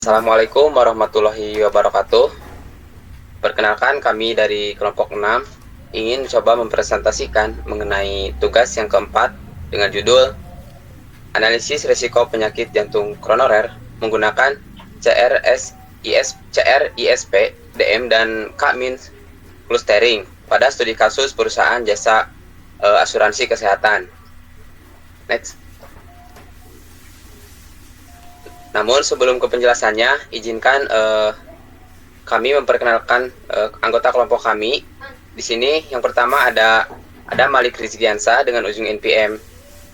Assalamualaikum warahmatullahi wabarakatuh. Perkenalkan, kami dari kelompok 6 ingin coba mempresentasikan mengenai tugas yang keempat dengan judul Analisis Risiko Penyakit Jantung Koroner menggunakan CRISP, DM, dan K-min clustering pada studi kasus perusahaan jasa asuransi kesehatan. Next. Namun sebelum ke penjelasannya, izinkan kami memperkenalkan anggota kelompok kami. Di sini yang pertama ada Malik Rizkiansa dengan ujung NPM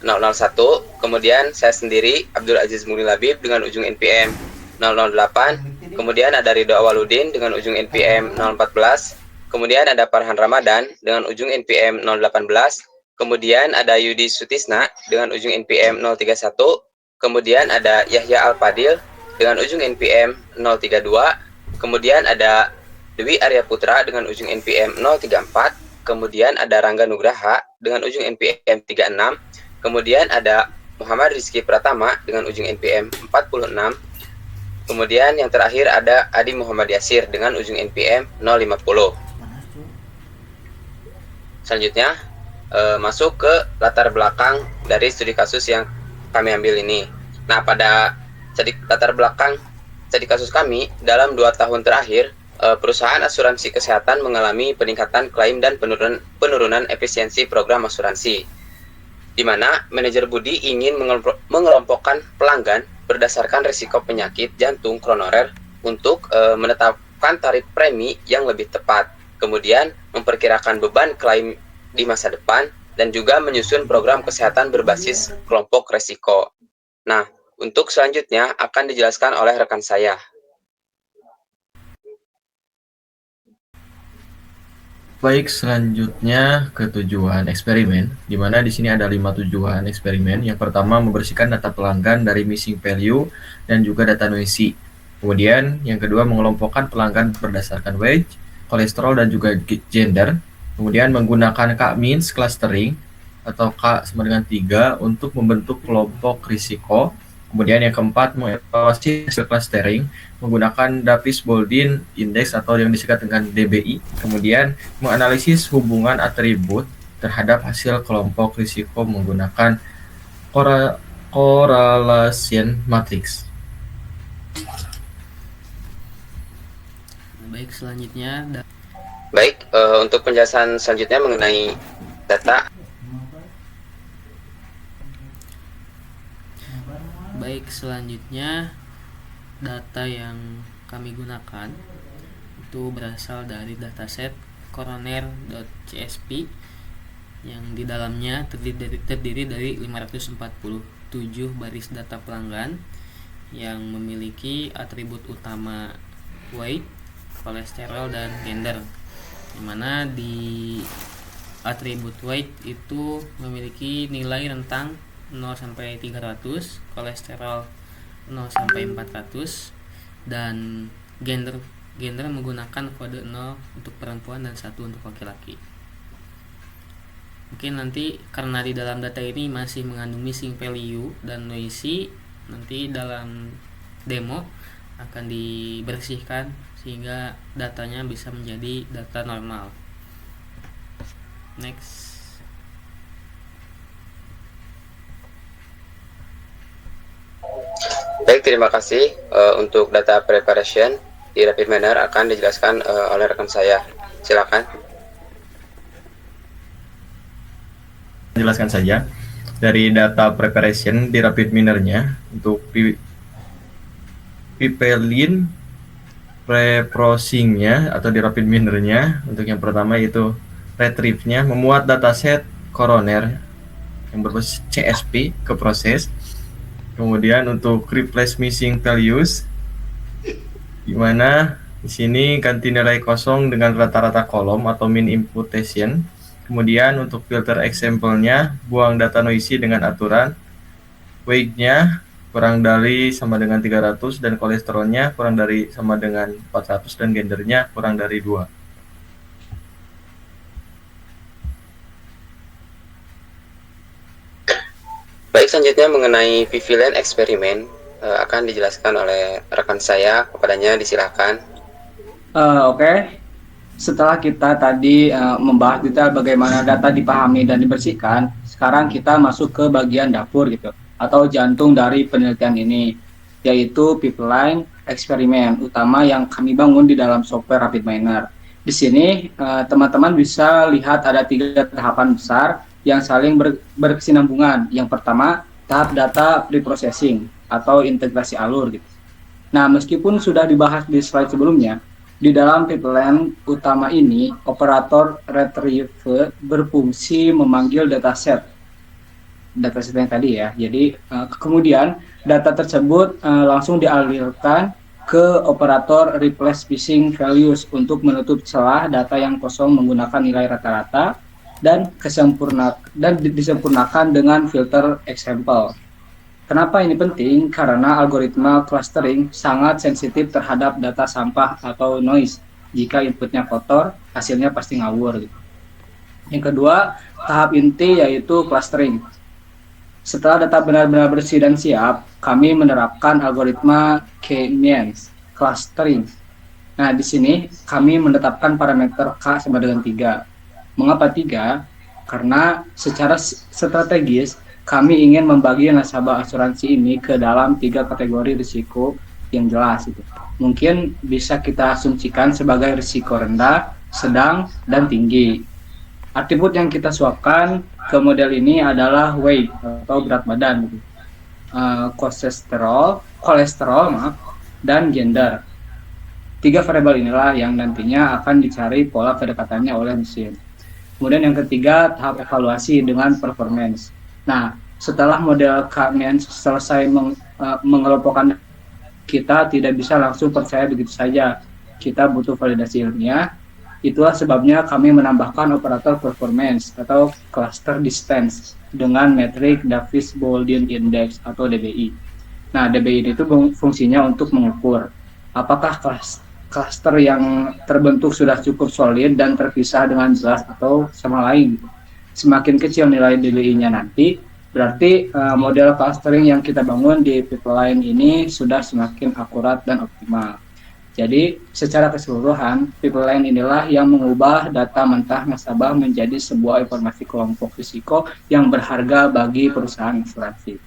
001, kemudian saya sendiri Abdul Aziz Mulilabib dengan ujung NPM 008, kemudian ada Ridho Awaludin dengan ujung NPM 014, kemudian ada Farhan Ramadan dengan ujung NPM 018, kemudian ada Yudi Sutisna dengan ujung NPM 031, kemudian ada Yahya Al-Fadil dengan ujung NPM 032, kemudian ada Dewi Arya Putra dengan ujung NPM 034, kemudian ada Rangga Nugraha dengan ujung NPM 36, kemudian ada Muhammad Rizky Pratama dengan ujung NPM 46, kemudian yang terakhir ada Adi Muhammad Yasir dengan ujung NPM 050. Selanjutnya masuk ke latar belakang dari studi kasus yang kami ambil ini. Nah, pada latar belakang studi kasus kami, dalam 2 tahun terakhir, perusahaan asuransi kesehatan mengalami peningkatan klaim dan penurunan efisiensi program asuransi, di mana manajer Budi ingin mengelompokkan pelanggan berdasarkan risiko penyakit jantung koroner untuk menetapkan tarif premi yang lebih tepat, kemudian memperkirakan beban klaim di masa depan, dan juga menyusun program kesehatan berbasis kelompok risiko. Nah, untuk selanjutnya akan dijelaskan oleh rekan saya. Baik, selanjutnya ke tujuan eksperimen, di mana di sini ada 5 tujuan eksperimen. Yang pertama, membersihkan data pelanggan dari missing value dan juga data noisy. Kemudian, yang kedua, mengelompokkan pelanggan berdasarkan wage, kolesterol, dan juga gender. Kemudian, menggunakan K-means clustering atau K sama dengan 3 untuk membentuk kelompok risiko. Kemudian yang keempat, mengevaluasi hasil clustering menggunakan Davis-Baldwin Index atau yang disingkat dengan DBI. Kemudian menganalisis hubungan atribut terhadap hasil kelompok risiko menggunakan correlation matrix. Baik, selanjutnya Baik, untuk penjelasan selanjutnya mengenai data. data yang kami gunakan itu berasal dari dataset coroner.csp yang di dalamnya terdiri dari 547 baris data pelanggan yang memiliki atribut utama weight, kolesterol, dan gender, dimana di atribut weight itu memiliki nilai rentang 0 sampai 300, kolesterol 0 sampai 400, dan gender menggunakan kode 0 untuk perempuan dan 1 untuk laki-laki. Mungkin nanti karena di dalam data ini masih mengandung missing value dan noisy, nanti dalam demo akan dibersihkan sehingga datanya bisa menjadi data normal. Next. Baik, terima kasih. Untuk data preparation di rapid manner akan dijelaskan oleh rekan saya. Silakan. Jelaskan saja dari data preparation di rapid minernya untuk pipelin preprocessingnya atau di rapid minernya. Untuk yang pertama yaitu retrieve-nya memuat dataset koroner yang berbasis CSP ke proses. Kemudian untuk replace missing values, di mana di sini ganti nilai kosong dengan rata-rata kolom atau min imputation. Kemudian untuk filter example-nya, buang data noisy dengan aturan weight-nya kurang dari sama dengan 300 dan kolesterolnya kurang dari sama dengan 400 dan gendernya kurang dari 2. Baik, selanjutnya mengenai Vivillon eksperimen. akan dijelaskan oleh rekan saya, kepadanya disilahkan. Oke. Setelah kita tadi membahas detail bagaimana data dipahami dan dibersihkan, sekarang kita masuk ke bagian dapur gitu, atau jantung dari penelitian ini, yaitu pipeline eksperimen utama yang kami bangun di dalam software RapidMiner. Di sini teman-teman bisa lihat ada 3 tahapan besar yang saling berkesinambungan. Yang pertama, tahap data preprocessing atau integrasi alur gitu. Nah, meskipun sudah dibahas di slide sebelumnya, di dalam pipeline utama ini, operator retrieve berfungsi memanggil dataset yang tadi ya. Jadi kemudian data tersebut langsung dialirkan ke operator replace missing values untuk menutup celah data yang kosong menggunakan nilai rata-rata dan disempurnakan dengan filter example. Kenapa ini penting? Karena algoritma clustering sangat sensitif terhadap data sampah atau noise. Jika inputnya kotor, hasilnya pasti ngawur. Gitu. Yang kedua, tahap inti yaitu clustering. Setelah data benar-benar bersih dan siap, kami menerapkan algoritma K-means clustering. Nah, di sini kami menetapkan parameter K sama dengan 3. Mengapa 3? Karena secara strategis, kami ingin membagi nasabah asuransi ini ke dalam 3 kategori risiko yang jelas. Gitu. Mungkin bisa kita asumsikan sebagai risiko rendah, sedang, dan tinggi. Atribut yang kita suapkan ke model ini adalah weight atau berat badan, gitu. kolesterol, dan gender. 3 variabel inilah yang nantinya akan dicari pola kedekatannya oleh mesin. Kemudian yang ketiga, tahap evaluasi dengan performance. Nah, setelah model K-means selesai mengelompokkan, kita tidak bisa langsung percaya begitu saja. Kita butuh validasi ilmiah. Itulah sebabnya kami menambahkan operator performance atau cluster distance dengan metrik Davis-Baldwin Index atau DBI. Nah, DBI itu fungsinya untuk mengukur apakah cluster yang terbentuk sudah cukup solid dan terpisah dengan jelas atau sama lain. Semakin kecil nilai DBI-nya nanti, berarti model clustering yang kita bangun di pipeline ini sudah semakin akurat dan optimal. Jadi, secara keseluruhan, pipeline inilah yang mengubah data mentah nasabah menjadi sebuah informasi kelompok risiko yang berharga bagi perusahaan asuransi.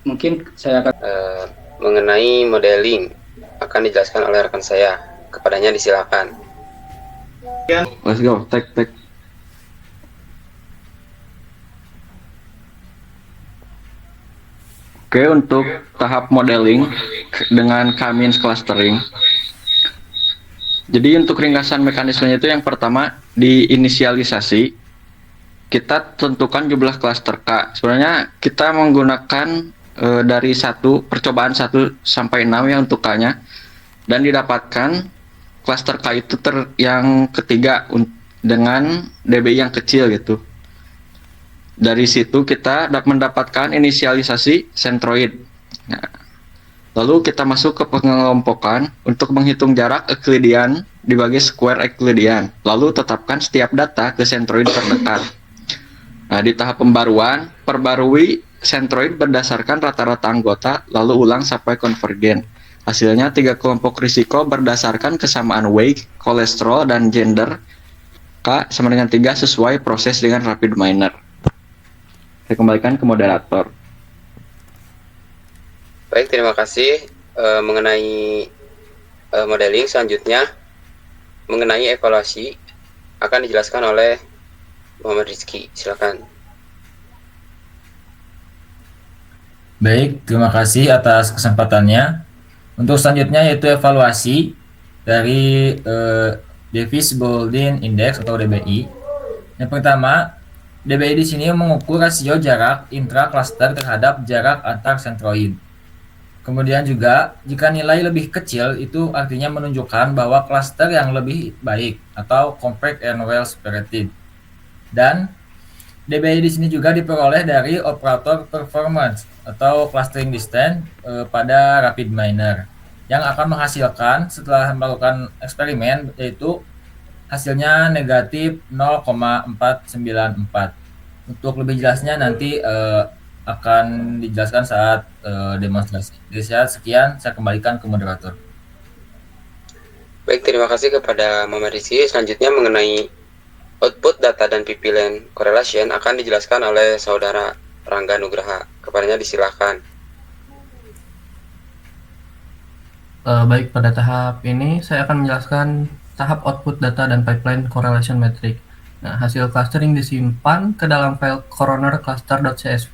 Mungkin saya akan mengenai modeling akan dijelaskan oleh rekan saya. Kepadanya disilakan. Let's go, take. Oke, untuk tahap modeling dengan K-means clustering. Jadi untuk ringkasan mekanismenya itu yang pertama diinisialisasi. Kita tentukan jumlah cluster K. Sebenarnya kita menggunakan dari percobaan 1 sampai 6 ya untuk K-nya. Dan didapatkan cluster K itu yang ketiga dengan DBI yang kecil gitu. Dari situ kita mendapatkan inisialisasi centroid. Nah, lalu kita masuk ke pengelompokan untuk menghitung jarak Euclidean dibagi square Euclidean. Lalu tetapkan setiap data ke centroid terdekat. Nah, di tahap pembaruan, perbarui centroid berdasarkan rata-rata anggota, lalu ulang sampai konvergen. Hasilnya 3 kelompok risiko berdasarkan kesamaan weight, kolesterol, dan gender. K sama dengan 3 sesuai proses dengan RapidMiner. Saya kembalikan ke moderator. Baik, terima kasih. Mengenai modeling selanjutnya, mengenai evaluasi akan dijelaskan oleh Muhammad Rizky. Silakan. Baik, terima kasih atas kesempatannya. Untuk selanjutnya yaitu evaluasi dari Davis-Baldwin Index atau DBI. Yang pertama, DBI di sini mengukur rasio jarak intra-cluster terhadap jarak antar centroid. Kemudian juga, jika nilai lebih kecil, itu artinya menunjukkan bahwa cluster yang lebih baik atau compact and well separated. Dan DBI di sini juga diperoleh dari operator performance atau clustering distance pada RapidMiner yang akan menghasilkan setelah melakukan eksperimen yaitu hasilnya negatif 0,494. Untuk lebih jelasnya nanti akan dijelaskan saat demonstrasi. Jadi sekian, saya kembalikan ke moderator. Baik, terima kasih kepada Mama Rizky. Selanjutnya mengenai output data dan PP-Line correlation akan dijelaskan oleh Saudara Rangga Nugraha. Kepadanya disilahkan. Baik, pada tahap ini saya akan menjelaskan tahap output data dan pipeline correlation metric. Nah, hasil clustering disimpan ke dalam file coroner cluster.csv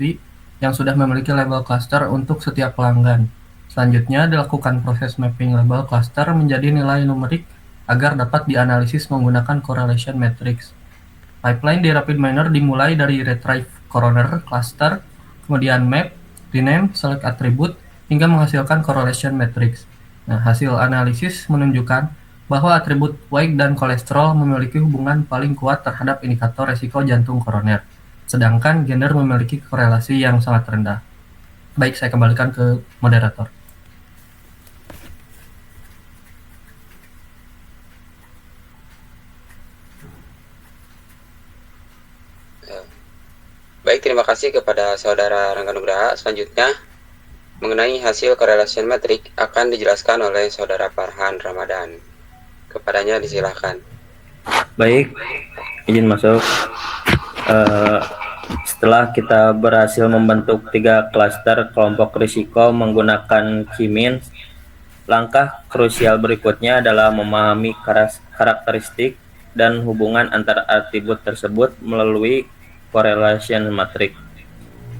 yang sudah memiliki label cluster untuk setiap pelanggan. Selanjutnya dilakukan proses mapping label cluster menjadi nilai numerik agar dapat dianalisis menggunakan correlation matrix. Pipeline di RapidMiner dimulai dari retrieve coroner cluster, kemudian map, rename, select attribute, hingga menghasilkan correlation matrix. Nah, hasil analisis menunjukkan bahwa atribut weight dan kolesterol memiliki hubungan paling kuat terhadap indikator resiko jantung koroner, sedangkan gender memiliki korelasi yang sangat rendah. Baik, saya kembalikan ke moderator. Baik, terima kasih kepada Saudara Rangga Nugraha. Selanjutnya, mengenai hasil correlation metric akan dijelaskan oleh Saudara Farhan Ramadan. Kepadanya disilahkan. Baik, izin masuk. Setelah kita berhasil membentuk 3 klaster kelompok risiko menggunakan K-means, langkah krusial berikutnya adalah memahami karakteristik dan hubungan antara atribut tersebut melalui correlation matrix.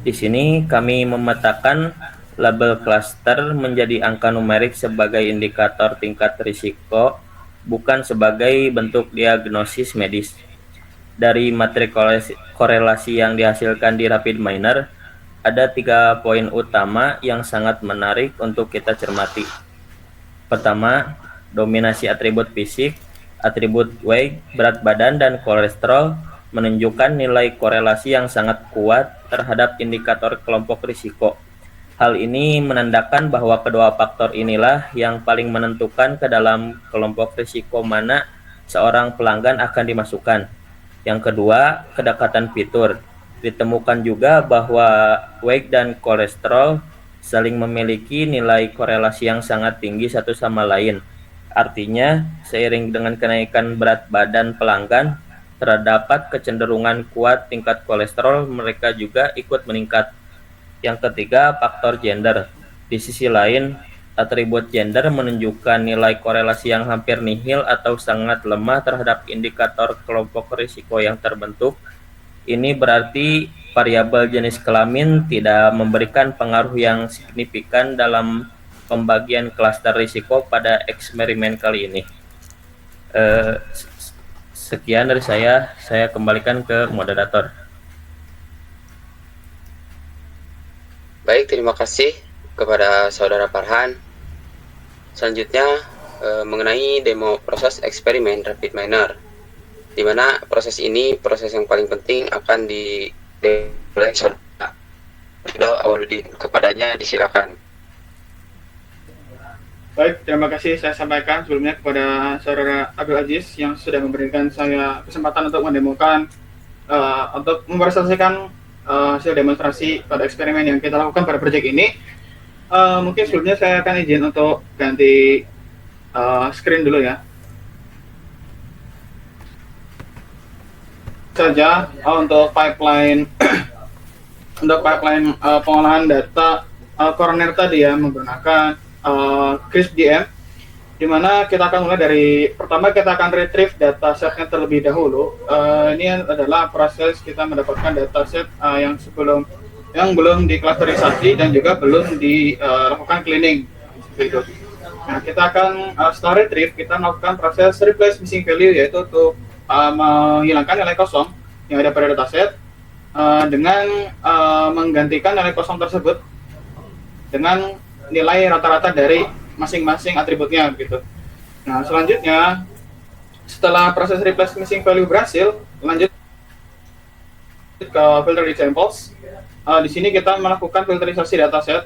Di sini kami memetakan label cluster menjadi angka numerik sebagai indikator tingkat risiko, bukan sebagai bentuk diagnosis medis. Dari materi korelasi yang dihasilkan di RapidMiner, ada 3 poin utama yang sangat menarik untuk kita cermati. Pertama, dominasi atribut fisik, atribut weight, berat badan, dan kolesterol menunjukkan nilai korelasi yang sangat kuat terhadap indikator kelompok risiko. Hal ini menandakan bahwa kedua faktor inilah yang paling menentukan ke dalam kelompok risiko mana seorang pelanggan akan dimasukkan. Yang kedua, kedekatan fitur. Ditemukan juga bahwa weight dan kolesterol saling memiliki nilai korelasi yang sangat tinggi satu sama lain. Artinya, seiring dengan kenaikan berat badan pelanggan, terdapat kecenderungan kuat tingkat kolesterol mereka juga ikut meningkat. Yang ketiga, faktor gender. Di sisi lain, atribut gender menunjukkan nilai korelasi yang hampir nihil atau sangat lemah terhadap indikator kelompok risiko yang terbentuk. Ini berarti variabel jenis kelamin tidak memberikan pengaruh yang signifikan dalam pembagian klaster risiko pada eksperimen kali ini. Sekian dari saya kembalikan ke moderator. Baik, terima kasih kepada Saudara Farhan. Selanjutnya, mengenai demo proses eksperimen RapidMiner, di mana proses ini proses yang paling penting akan oleh Saudara Ridho Awaludin. Kepadanya disilakan. Baik, terima kasih saya sampaikan sebelumnya kepada Saudara Abdul Aziz yang sudah memberikan saya kesempatan untuk mendemokan untuk mempresentasikan hasil demonstrasi pada eksperimen yang kita lakukan pada proyek ini. Mungkin sebelumnya saya akan izin untuk ganti screen dulu ya. Saja untuk pipeline pengolahan data coroner tadi ya menggunakan CRISP-DM, di mana kita akan mulai dari pertama kita akan retrieve datasetnya terlebih dahulu. Ini adalah proses kita mendapatkan dataset yang belum diklasterisasi dan juga belum dilakukan cleaning seperti itu. Nah, kita akan setelah retrieve kita melakukan proses replace missing value, yaitu untuk menghilangkan nilai kosong yang ada pada dataset dengan menggantikan nilai kosong tersebut dengan nilai rata-rata dari masing-masing atributnya gitu. Nah, selanjutnya setelah proses replace missing value berhasil, lanjut ke filter examples. Di sini kita melakukan filterisasi dataset,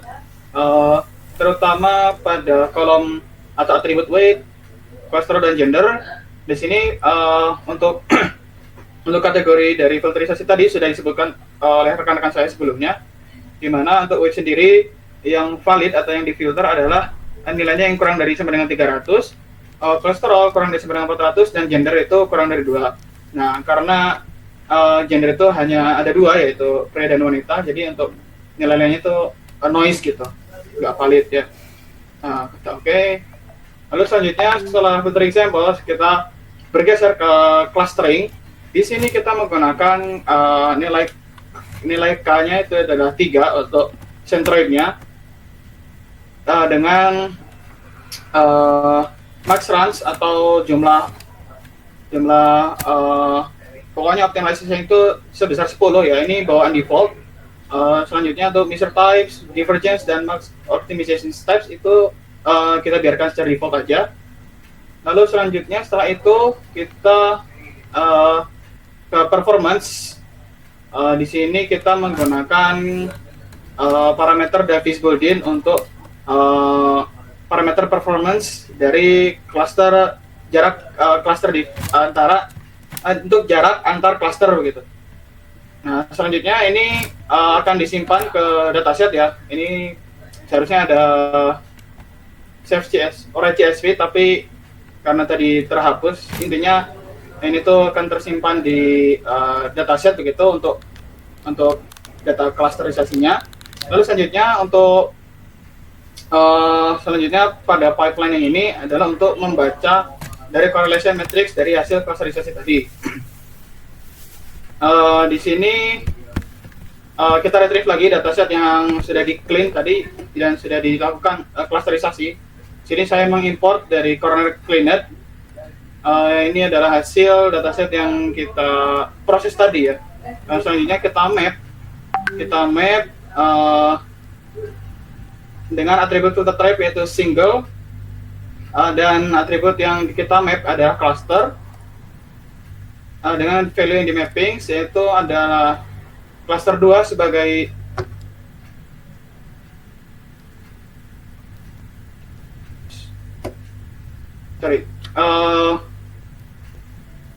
terutama pada kolom atau atribut weight, kolesterol, dan gender. Di sini untuk kategori dari filterisasi tadi sudah disebutkan oleh rekan-rekan saya sebelumnya. di mana untuk weight sendiri yang valid atau yang difilter adalah nilainya yang kurang dari sama dengan 300, kolesterol kurang dari sama dengan 400, dan gender itu kurang dari 2. Nah, karena gender itu hanya ada 2, yaitu pria dan wanita, jadi untuk nilainya itu noise gitu, nggak valid ya. Nah, oke. Lalu selanjutnya setelah filter example, kita bergeser ke clustering. Di sini kita menggunakan nilai K-nya itu adalah 3 untuk centroidnya, dengan max range atau jumlah pokoknya optimalisasi itu sebesar 10 ya. Ini bawaan default. Selanjutnya untuk measure types, divergence, dan max optimization types itu kita biarkan secara default aja. Lalu selanjutnya setelah itu kita ke performance. Di sini kita menggunakan parameter Davis Boolean untuk parameter performance dari cluster jarak cluster di antara untuk jarak antar cluster begitu. Nah, selanjutnya ini akan disimpan ke dataset ya. Ini seharusnya ada save CS or CSV, tapi karena tadi terhapus, intinya ini tuh akan tersimpan di dataset begitu untuk data klasterisasinya. Lalu selanjutnya untuk selanjutnya pada pipeline yang ini adalah untuk membaca dari correlation matrix dari hasil klasterisasi tadi. Di sini kita retrieve lagi dataset yang sudah di clean tadi dan sudah dilakukan klasterisasi. Sini saya mengimport dari Coroner Cleanet. Ini adalah hasil dataset yang kita proses tadi ya. Selanjutnya kita map dengan atribut filter type yaitu single, dan atribut yang kita map adalah cluster, dengan value yang di mapping yaitu adalah cluster 2 sebagai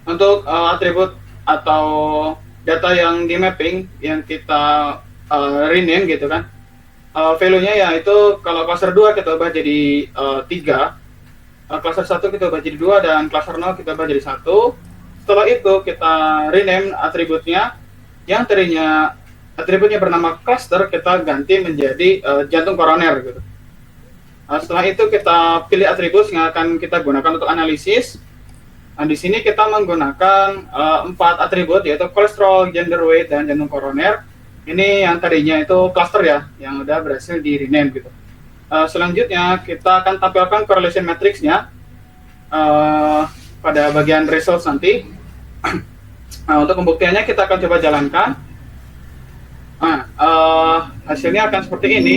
untuk atribut atau data yang di mapping yang kita rename gitu kan, value-nya yaitu kalau cluster 2 kita ubah jadi 3, cluster 1 kita ubah jadi 2, dan cluster 0 kita ubah jadi 1. Setelah itu kita rename atributnya, yang tadinya atributnya bernama cluster kita ganti menjadi jantung koroner gitu. Setelah itu kita pilih atribut yang akan kita gunakan untuk analisis. Nah, di sini kita menggunakan 4 atribut yaitu kolesterol, gender, weight, dan jantung koroner. Ini yang tadinya itu cluster ya, yang udah berhasil di rename gitu. Selanjutnya kita akan tampilkan correlation matrix-nya pada bagian results nanti. Nah, untuk pembuktiannya kita akan coba jalankan. Nah, hasilnya akan seperti ini.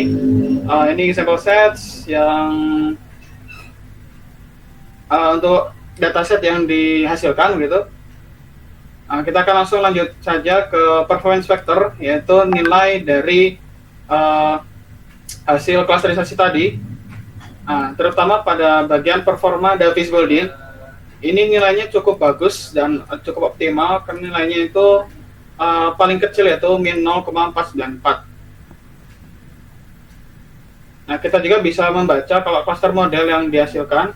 Ini example sets yang untuk dataset yang dihasilkan gitu. Kita akan langsung lanjut saja ke performance factor, yaitu nilai dari hasil klasterisasi tadi. Terutama pada bagian performa Davis Boolean. Ini nilainya cukup bagus dan cukup optimal, karena nilainya itu paling kecil yaitu min 0,494. Nah, kita juga bisa membaca kalau cluster model yang dihasilkan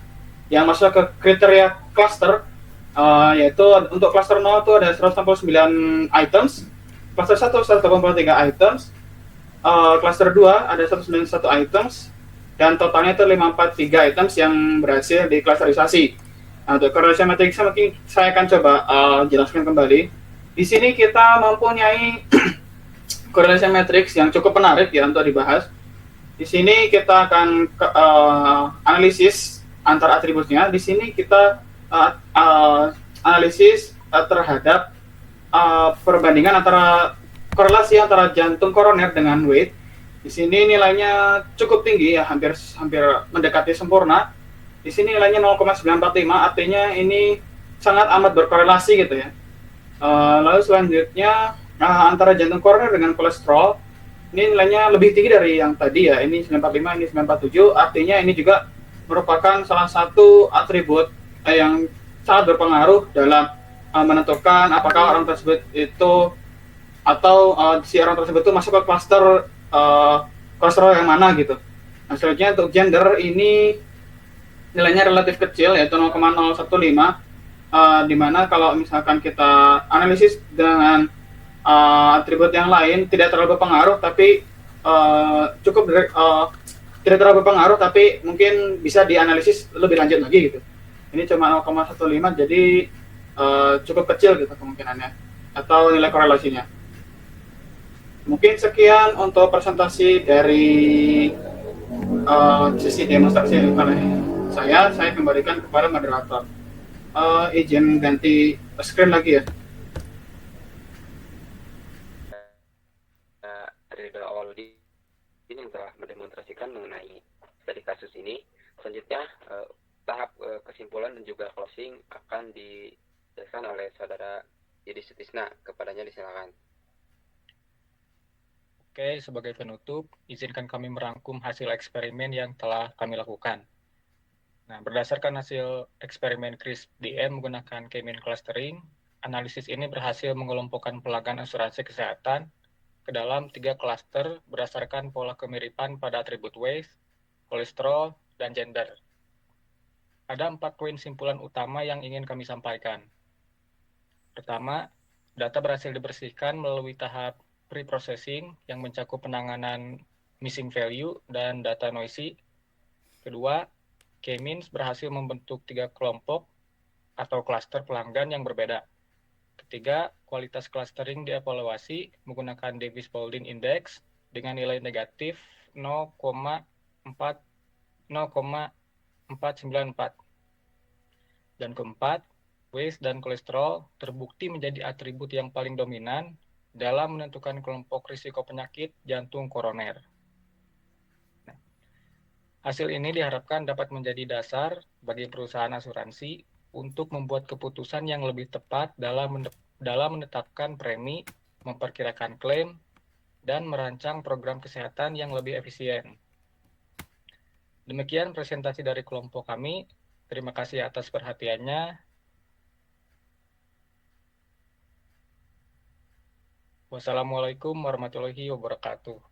yang masuk ke kriteria cluster, yaitu untuk cluster 0 itu ada 169 items, cluster 1 183 items, cluster 2 ada 191 items, dan totalnya itu 543 items yang berhasil diklasterisasi. Nah, untuk correlation matrix mungkin saya akan coba jelaskan kembali. Di sini kita mempunyai correlation matrix yang cukup menarik ya untuk dibahas. Di sini kita akan analisis antar atributnya. Di sini kita analisis terhadap perbandingan antara korelasi antara jantung koroner dengan weight. Di sini nilainya cukup tinggi ya, hampir mendekati sempurna. Di sini nilainya 0,945, artinya ini sangat amat berkorelasi gitu ya. Lalu selanjutnya antara jantung koroner dengan kolesterol, ini nilainya lebih tinggi dari yang tadi ya. Ini 945, ini 947, artinya ini juga merupakan salah satu atribut yang sangat berpengaruh dalam menentukan apakah orang tersebut itu atau si orang tersebut itu masuk ke cluster kolesterol yang mana gitu. Nah, selanjutnya untuk gender ini nilainya relatif kecil, yaitu 0,015, di mana kalau misalkan kita analisis dengan atribut yang lain tidak terlalu berpengaruh, tapi tidak terlalu berpengaruh, tapi mungkin bisa dianalisis lebih lanjut lagi gitu. Ini cuma 0,15, jadi cukup kecil gitu kemungkinannya atau nilai korelasinya. Mungkin sekian untuk presentasi dari sesi demonstrasi oleh saya kembalikan kepada moderator. Izin ganti screen lagi ya. Dari awal ini telah mendemonstrasikan mengenai studi kasus ini. Selanjutnya tahap kesimpulan dan juga closing akan dijelaskan oleh saudara Yudi Sutisna. Kepadanya disilakan. Oke, sebagai penutup, izinkan kami merangkum hasil eksperimen yang telah kami lakukan. Nah, berdasarkan hasil eksperimen CRISP-DM menggunakan K-mean clustering, analisis ini berhasil mengelompokkan pelanggan asuransi kesehatan ke dalam 3 klaster berdasarkan pola kemiripan pada atribut weight, kolesterol, dan gender. Ada 4 poin simpulan utama yang ingin kami sampaikan. Pertama, data berhasil dibersihkan melalui tahap pre-processing yang mencakup penanganan missing value dan data noisy. Kedua, K-means berhasil membentuk 3 kelompok atau klaster pelanggan yang berbeda. Ketiga, kualitas clustering dievaluasi menggunakan Davis-Baldwin Index dengan nilai negatif 0,494. Dan keempat, weight dan kolesterol terbukti menjadi atribut yang paling dominan dalam menentukan kelompok risiko penyakit jantung koroner. Nah, hasil ini diharapkan dapat menjadi dasar bagi perusahaan asuransi untuk membuat keputusan yang lebih tepat dalam menetapkan premi, memperkirakan klaim, dan merancang program kesehatan yang lebih efisien. Demikian presentasi dari kelompok kami. Terima kasih atas perhatiannya. Wassalamualaikum warahmatullahi wabarakatuh.